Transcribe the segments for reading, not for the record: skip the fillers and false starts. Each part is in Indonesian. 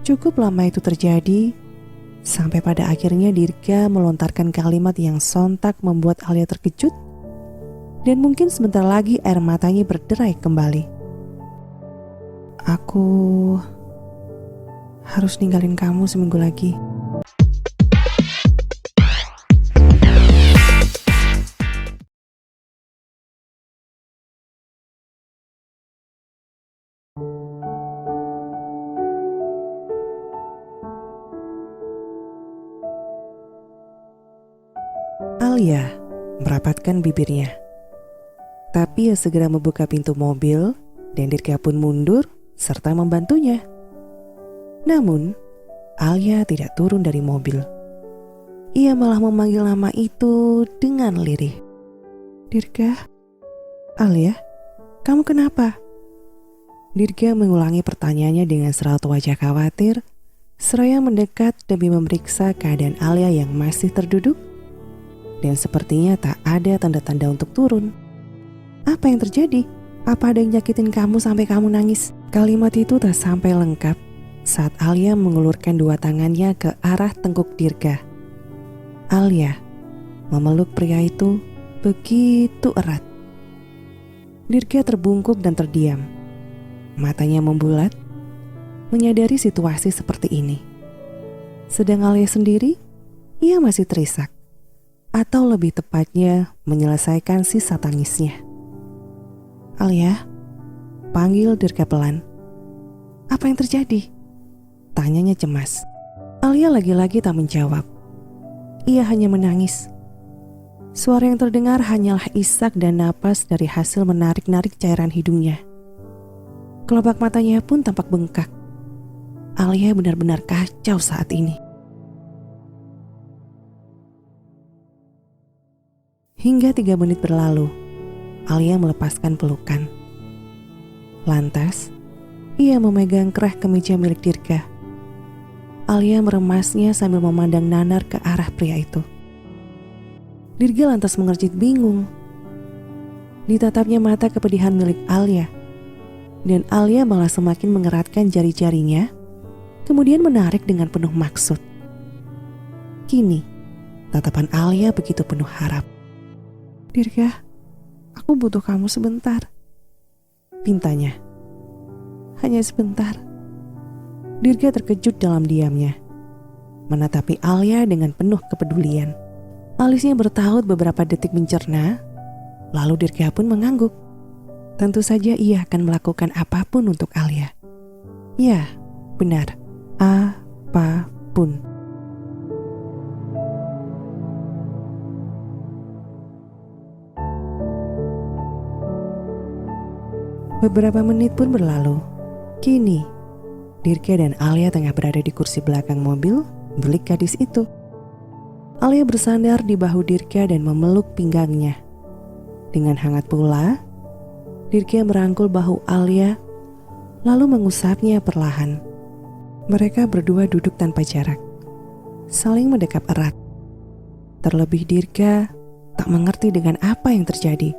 Cukup lama itu terjadi, sampai pada akhirnya Dirga melontarkan kalimat yang sontak membuat Alia terkejut, dan mungkin sebentar lagi air matanya berderai kembali. Aku harus ninggalin kamu seminggu lagi. Alia merapatkan bibirnya, tapi ia segera membuka pintu mobil dan Dirga pun mundur serta membantunya. Namun, Alia tidak turun dari mobil. Ia malah memanggil nama itu dengan lirih. Dirga, Alia, kamu kenapa? Dirga mengulangi pertanyaannya dengan seraut wajah khawatir, seraya mendekat demi memeriksa keadaan Alia yang masih terduduk dan sepertinya tak ada tanda-tanda untuk turun. Apa yang terjadi? Apa ada yang nyakitin kamu sampai kamu nangis? Kalimat itu tak sampai lengkap saat Alia mengulurkan dua tangannya ke arah tengkuk Dirga. Alia memeluk pria itu begitu erat. Dirga terbungkuk dan terdiam. Matanya membulat, menyadari situasi seperti ini. Sedang Alia sendiri, ia masih terisak. Atau lebih tepatnya menyelesaikan sisa tangisnya. Alia, panggil Dirga pelan. Apa yang terjadi? Tanyanya cemas. Alia lagi-lagi tak menjawab. Ia hanya menangis. Suara yang terdengar hanyalah isak dan napas dari hasil menarik-narik cairan hidungnya. Kelopak matanya pun tampak bengkak. Alia benar-benar kacau saat ini. Hingga 3 menit berlalu, Alia melepaskan pelukan. Lantas, ia memegang kerah kemeja milik Dirga. Alia meremasnya sambil memandang nanar ke arah pria itu. Dirga lantas mengerjit bingung. Ditatapnya mata kepedihan milik Alia, dan Alia malah semakin mengeratkan jari-jarinya, kemudian menarik dengan penuh maksud. Kini, tatapan Alia begitu penuh harap. Dirga, aku butuh kamu sebentar, pintanya. Hanya sebentar. Dirga terkejut dalam diamnya, menatapi Alia dengan penuh kepedulian. Alisnya bertaut beberapa detik mencerna, lalu Dirga pun mengangguk. Tentu saja ia akan melakukan apapun untuk Alia. Ya, benar, apapun. Beberapa menit pun berlalu. Kini, Dirga dan Alia tengah berada di kursi belakang mobil milik gadis itu. Alia bersandar di bahu Dirga dan memeluk pinggangnya. Dengan hangat pula, Dirga merangkul bahu Alia, lalu mengusapnya perlahan. Mereka berdua duduk tanpa jarak, saling mendekap erat. Terlebih Dirga tak mengerti dengan apa yang terjadi.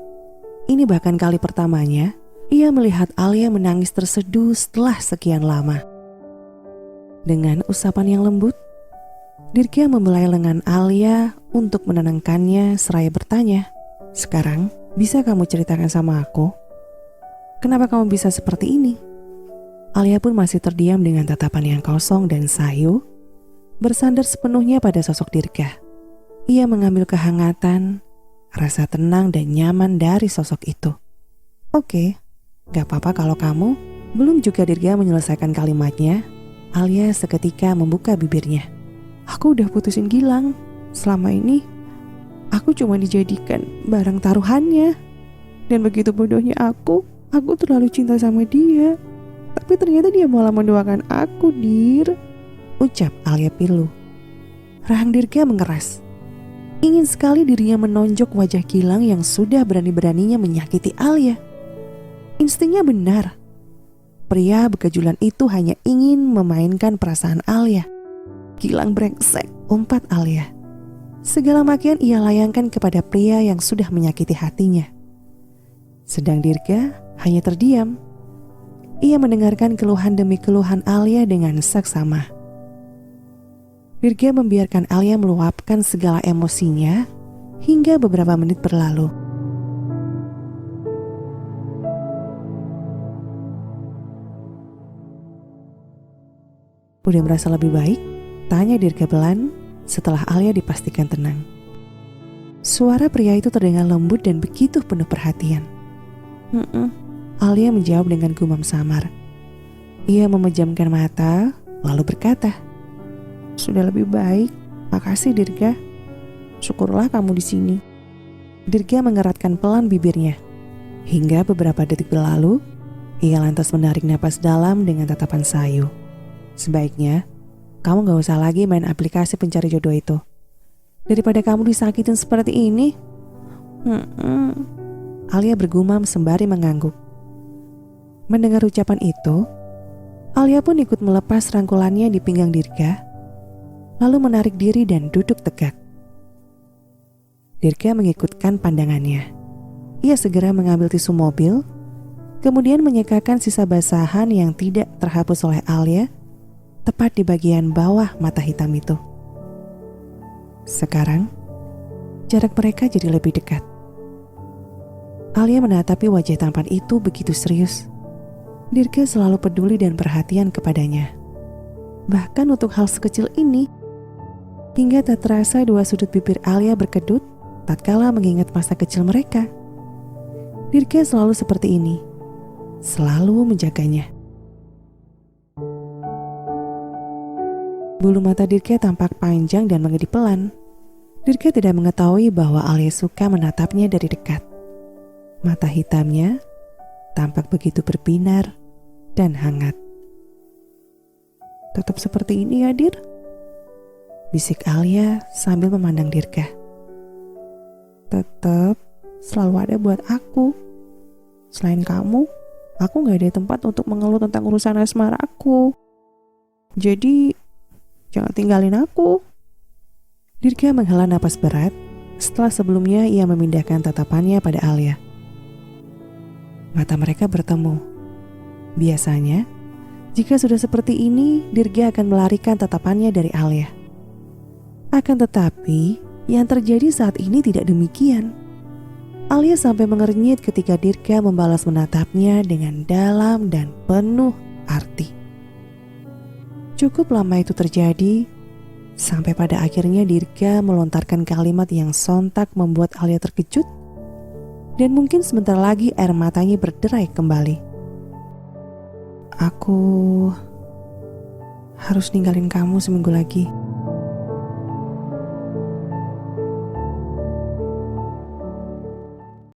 Ini bahkan kali pertamanya ia melihat Alia menangis terseduh setelah sekian lama. Dengan usapan yang lembut, Dirga membelai lengan Alia untuk menenangkannya seraya bertanya, "Sekarang bisa kamu ceritakan sama aku? Kenapa kamu bisa seperti ini?" Alia pun masih terdiam dengan tatapan yang kosong dan sayu, bersandar sepenuhnya pada sosok Dirga. Ia mengambil kehangatan, rasa tenang dan nyaman dari sosok itu. Oke. Gak apa-apa kalau kamu. Belum juga Dirga menyelesaikan kalimatnya, Alia seketika membuka bibirnya. Aku udah putusin Gilang. Selama ini aku cuma dijadikan barang taruhannya. Dan begitu bodohnya aku terlalu cinta sama dia. Tapi ternyata dia malah mendoakan aku, Dir, ucap Alia pilu. Rahang Dirga mengeras. Ingin sekali dirinya menonjok wajah Gilang yang sudah berani-beraninya menyakiti Alia. Instingnya benar. Pria bekejulan itu hanya ingin memainkan perasaan Alia. Gilang brengsek, umpat Alia. Segala makian ia layangkan kepada pria yang sudah menyakiti hatinya. Sedang Dirga hanya terdiam. Ia mendengarkan keluhan demi keluhan Alia dengan saksama. Dirga membiarkan Alia meluapkan segala emosinya hingga beberapa menit berlalu. Udah merasa lebih baik? Tanya Dirga pelan setelah Alia dipastikan tenang. Suara pria itu terdengar lembut dan begitu penuh perhatian. Alia menjawab dengan gumam samar. Ia memejamkan mata lalu berkata, "Sudah lebih baik, makasih Dirga. Syukurlah kamu di sini." Dirga mengeratkan pelan bibirnya. Hingga beberapa detik berlalu, ia lantas menarik napas dalam dengan tatapan sayu. "Sebaiknya kamu gak usah lagi main aplikasi pencari jodoh itu. Daripada kamu disakitin seperti ini." Alia bergumam sembari mengangguk. Mendengar ucapan itu, Alia pun ikut melepas rangkulannya di pinggang Dirga, lalu menarik diri dan duduk tegak. Dirga mengikutkan pandangannya. Ia segera mengambil tisu mobil, kemudian menyekakan sisa basahan yang tidak terhapus oleh Alia tepat di bagian bawah mata hitam itu. Sekarang, jarak mereka jadi lebih dekat. Alia menatapi wajah tampan itu begitu serius. Dirga selalu peduli dan perhatian kepadanya. Bahkan untuk hal sekecil ini, hingga tak terasa dua sudut bibir Alia berkedut tatkala mengingat masa kecil mereka. Dirga selalu seperti ini, selalu menjaganya. Bulu mata Dirga tampak panjang dan mengedip pelan. Dirga tidak mengetahui bahwa Alia suka menatapnya dari dekat. Mata hitamnya tampak begitu berbinar dan hangat. "Tetap seperti ini ya, Dir?" bisik Alia sambil memandang Dirga. "Tetap selalu ada buat aku. Selain kamu, aku gak ada tempat untuk mengeluh tentang urusan asmara aku. Jadi jangan tinggalin aku." Dirga menghela napas berat setelah sebelumnya ia memindahkan tatapannya pada Alia. Mata mereka bertemu. Biasanya, jika sudah seperti ini, Dirga akan melarikan tatapannya dari Alia. Akan tetapi, yang terjadi saat ini tidak demikian. Alia sampai mengernyit ketika Dirga membalas menatapnya dengan dalam dan penuh arti. Cukup lama itu terjadi, sampai pada akhirnya Dirga melontarkan kalimat yang sontak membuat Alia terkejut, dan mungkin sebentar lagi air matanya berderai kembali. "Aku harus ninggalin kamu seminggu lagi."